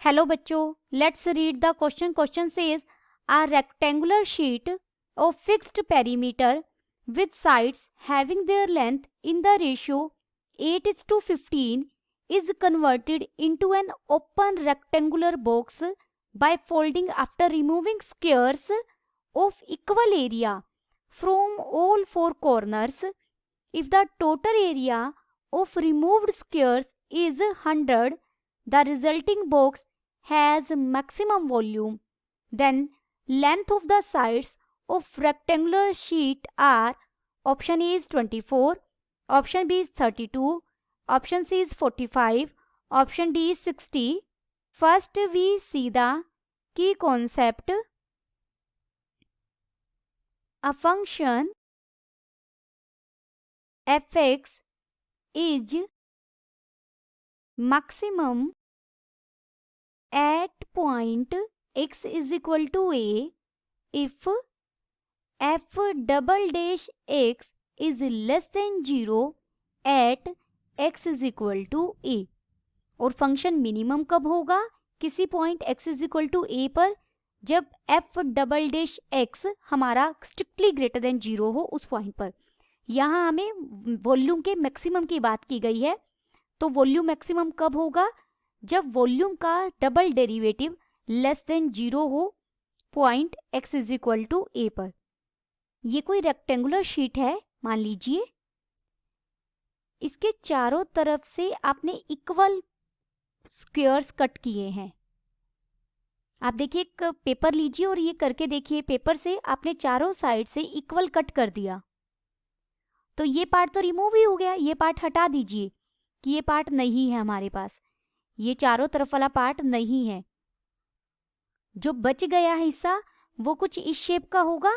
Hello बच्चों, let's read the question. Question says a rectangular sheet of fixed perimeter with sides having their length in the ratio 8:15 is converted into an open rectangular box by folding after removing squares of equal area from all four corners. If the total area of removed squares is 100, the resulting box has maximum volume. Then length of the sides of rectangular sheet are option A is 24, option B is 32, option C is 45, option D is 60. First we see the key concept. A function fx is maximum at point x is equal to a if f double dash x is less than 0 at x is equal to a. और function minimum कब होगा? किसी point x is equal to a पर, जब f double dash x हमारा strictly greater than 0 हो उस point पर. यहाँ हमें वॉल्यूम के मैक्सिमम की बात की गई है. तो वॉल्यूम मैक्सिमम कब होगा? जब वॉल्यूम का डबल डेरिवेटिव लेस देन 0 हो point x is equal to a पर. ये कोई रेक्टेंगुलर शीट है मान लीजिए. इसके चारों तरफ से आपने इक्वल स्क्वायर्स कट किए हैं. आप देखिए, एक पेपर लीजिए और ये करके देखिए. पेपर से आपने चारों साइड से इक्वल कट कर दिया तो ये पार्ट तो रिमूव ही हो गया. ये पार्ट हटा दीजिए कि ये पार्ट नहीं है हमारे पास. ये चारों तरफ वाला पार्ट नहीं है. जो बच गया हिस्सा वो कुछ इस शेप का होगा,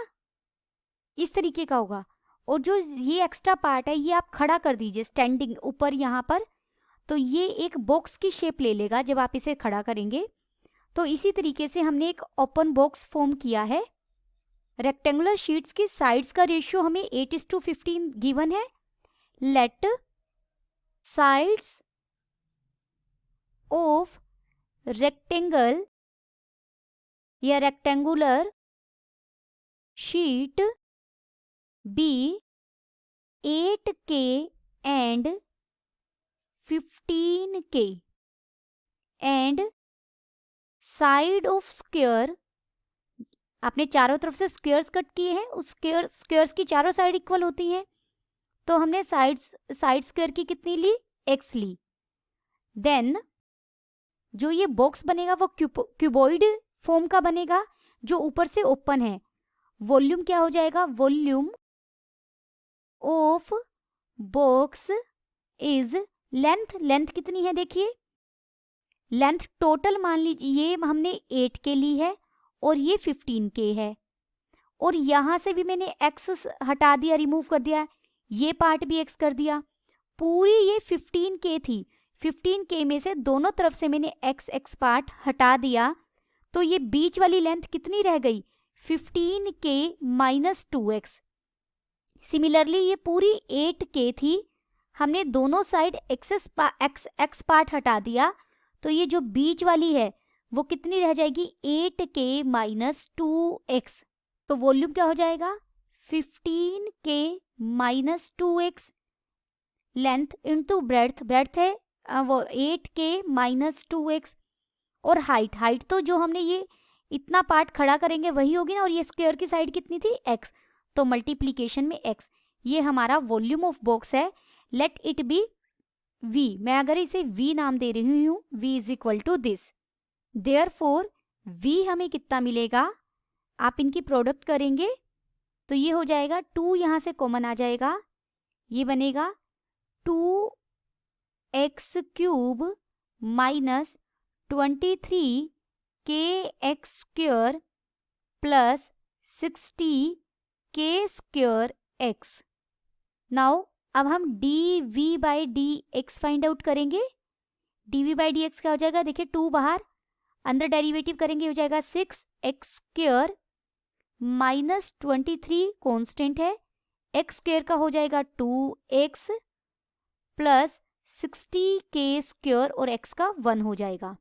इस तरीके का होगा. और जो ये एक्स्ट्रा पार्ट है ये आप खड़ा कर दीजिए स्टैंडिंग ऊपर यहाँ पर. तो ये एक बॉक्स की शेप ले लेगा जब आप इसे खड़ा करेंगे. तो इसी तरीके से हमने एक ओपन बॉक्स फॉर्म किया है. रेक्टेंगुलर शीट्स की साइड्स का रेशियो हमें 8:15 गिवन है. लेट साइड्स ऑफ रेक्टेंगल या rectangular sheet be 8K and 15K and side of square. आपने चारों तरफ से स्क्वायर्स कट किए हैं. उस स्क्वायर्स की चारों साइड इक्वल होती हैं तो हमने साइड स्क्वायर की कितनी ली? x ली. देन जो ये बॉक्स बनेगा वो क्यूबॉइड फॉर्म का बनेगा जो ऊपर से ओपन है. वॉल्यूम क्या हो जाएगा? Volume of box is length कितनी है? देखिए लेंथ टोटल मान लीजिए ये हमने 8K ली है और ये 15K है. और यहाँ से भी मैंने x हटा दिया, रिमूव कर दिया. ये पार्ट भी x कर दिया. पूरी ये 15K थी. 15K में से दोनों तरफ से मैंने x पार्ट हटा दिया तो ये बीच वाली लेंथ कितनी रह गई? 15K minus 2x. सिमिलरली ये पूरी 8K थी. हमने दोनों साइड x पार्ट हटा दिया तो ये जो बीच वाली है वो कितनी रह जाएगी? 8K minus 2x. तो वॉल्यूम क्या हो जाएगा? 15K minus 2x. Length into breadth है वो 8K माइनस 2x. और हाइट तो जो हमने ये इतना पार्ट खड़ा करेंगे वही होगी ना. और ये स्क्वायर की साइड कितनी थी? x. तो मल्टीप्लीकेशन में x. ये हमारा वॉल्यूम ऑफ बॉक्स है. Let it be v. मैं अगर इसे v नाम दे रही हूँ, v is equal to this. Therefore v हमें कितना मिलेगा? आप इनकी प्रोडक्ट करेंगे तो ये हो जाएगा 2 यहाँ से कॉमन आ जाएगा. ये बनेगा 2x cube minus 23kx square plus 60k square x. Now अब हम dv/dx फाइंड आउट करेंगे. dv/dx क्या हो जाएगा? देखिए 2 बाहर, अंदर डेरिवेटिव करेंगे हो जाएगा 6x स्क्वायर माइनस 23 कॉन्स्टेंट है. x स्क्वायर का हो जाएगा 2x प्लस 60k स्क्वायर और x का 1 हो जाएगा.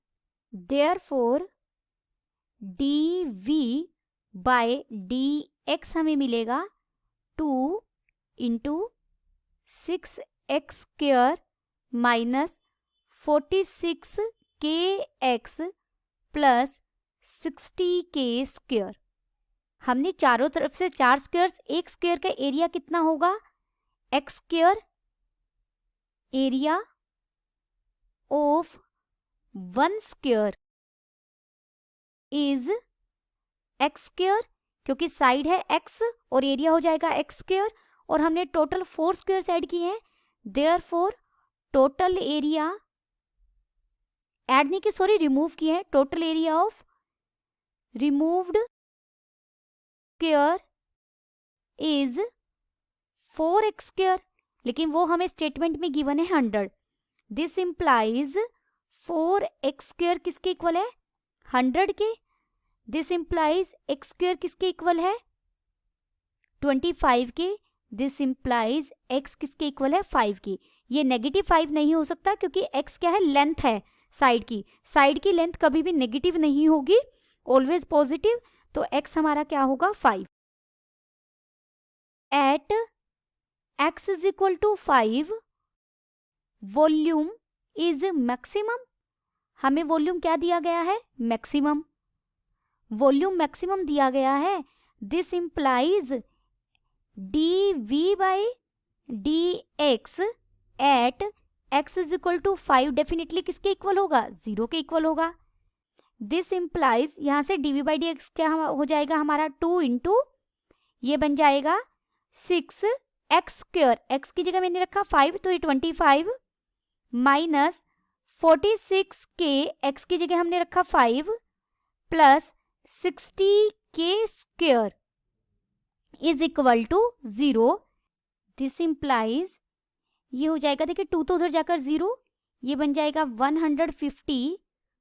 देयरफॉर dv बाय dx हमें मिलेगा 2 into 6x² minus 46kx plus 60k²। हमने चारों तरफ से 4 स्क्वायर्स, एक स्क्वायर का एरिया कितना होगा, x², area of 1 square is x², क्योंकि साइड है x और एरिया हो जाएगा x², और हमने टोटल 4 स्क्वायर्स ऐड किए हैं। देयरफॉर टोटल एरिया ऐड नहीं की, सॉरी रिमूव किए हैं, total area of removed square is 4x², लेकिन वो हमें स्टेटमेंट में गिवन है 100। दिस इंप्लाइज 4x² किसके इक्वल है, 100 के। दिस इंप्लाइज x² किसके इक्वल है, 25 के। दिस इंप्लाइज x किसके इक्वल है, 5 की। ये नेगेटिव 5 नहीं हो सकता, क्योंकि x क्या है, लेंथ है साइड की। साइड की लेंथ कभी भी नेगेटिव नहीं होगी, ऑलवेज पॉजिटिव। तो x हमारा क्या होगा, 5। At x is equal to 5 volume is maximum. हमें वॉल्यूम क्या दिया गया है, मैक्सिमम। वॉल्यूम मैक्सिमम दिया गया है। This implies dv by dx at x is equal to 5 definitely किसके इक्वल होगा, 0 के इक्वल होगा। दिस इंप्लाइज यहाँ से dv बाई dx क्या हो जाएगा हमारा, 2 इंटू ये बन जाएगा 6x²। x की जगह मैंने रखा 5, तो ये 25 माइनस 46k, x की जगह हमने रखा 5 plus 60k² is equal to 0। This implies ये हो जाएगा, देखिए 2 तो उधर जाकर 0, ये बन जाएगा 150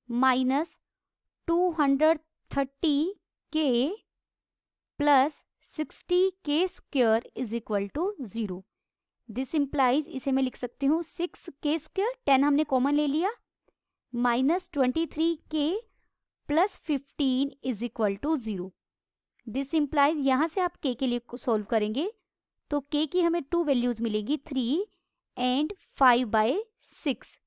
minus 230k plus 60k² is equal to 0। This implies इसे मैं लिख सकती हूँ 6k², 10 हमने कॉमन ले लिया, minus 23k plus 15 is equal to 0। This implies यहाँ से आप k के लिए सोल्व करेंगे तो k की हमें 2 वैल्यूज मिलेगी, 3 एंड 5/6।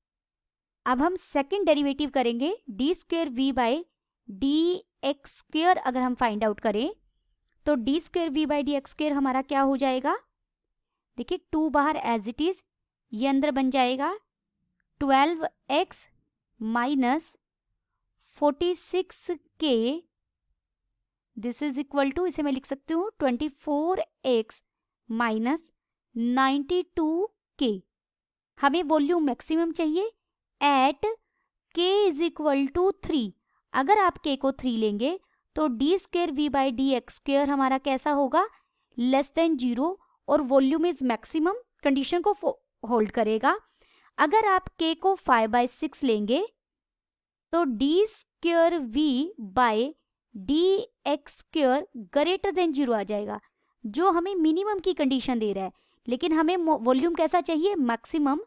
अब हम सेकंड डेरिवेटिव करेंगे, d² बाई dx² अगर हम फाइंड आउट करें तो d² बाई dx² हमारा क्या हो जाएगा, देखिए 2 बाहर एज इट इज, ये अंदर बन जाएगा 12x minus 46k। This is equal to, इसे मैं लिख सकती हूँ 24x माइनस 92k। हमें वॉल्यूम मैक्सिमम चाहिए at k is equal to 3। अगर आप k को 3 लेंगे तो d² बाई dx² हमारा कैसा होगा, लेस देन 0, और वॉल्यूम इज मैक्सिमम, कंडीशन को होल्ड करेगा। अगर आप k को 5/6 लेंगे तो d² by dx² greater than 0 आ जाएगा, जो हमें मिनिमम की कंडीशन दे रहा है, लेकिन हमें वॉल्यूम कैसा चाहिए, मैक्सिमम।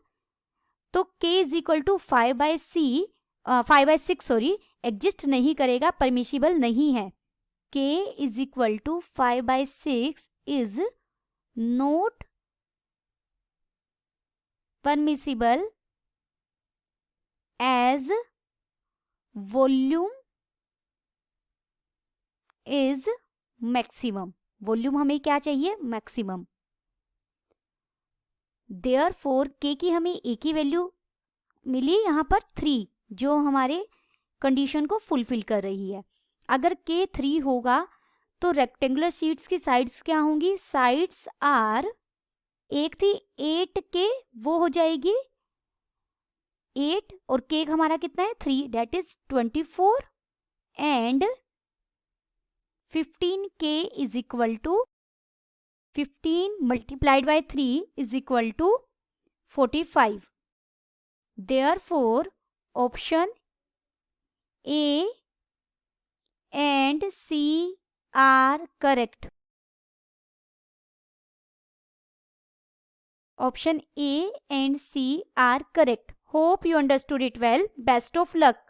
तो k is equal to 5/6 sorry exist नहीं करेगा, परमिशिबल नहीं है। k is equal to 5/6 is not permissible as volume is maximum. Volume हमें क्या चाहिए, मैक्सिमम। देयरफॉर k की हमें एक ही वैल्यू मिली यहाँ पर 3, जो हमारे कंडीशन को फुलफिल कर रही है। अगर k 3 होगा तो रेक्टेंगुलर शीट्स की साइड्स क्या होंगी, साइड्स आर, एक थी 8k, वो हो जाएगी 8, और k हमारा कितना है 3, that is 24, and 15k is equal to 15 multiplied by 3 is equal to 45। Therefore option A and C are correct. Option A and C are correct. Hope you understood it well. Best of luck.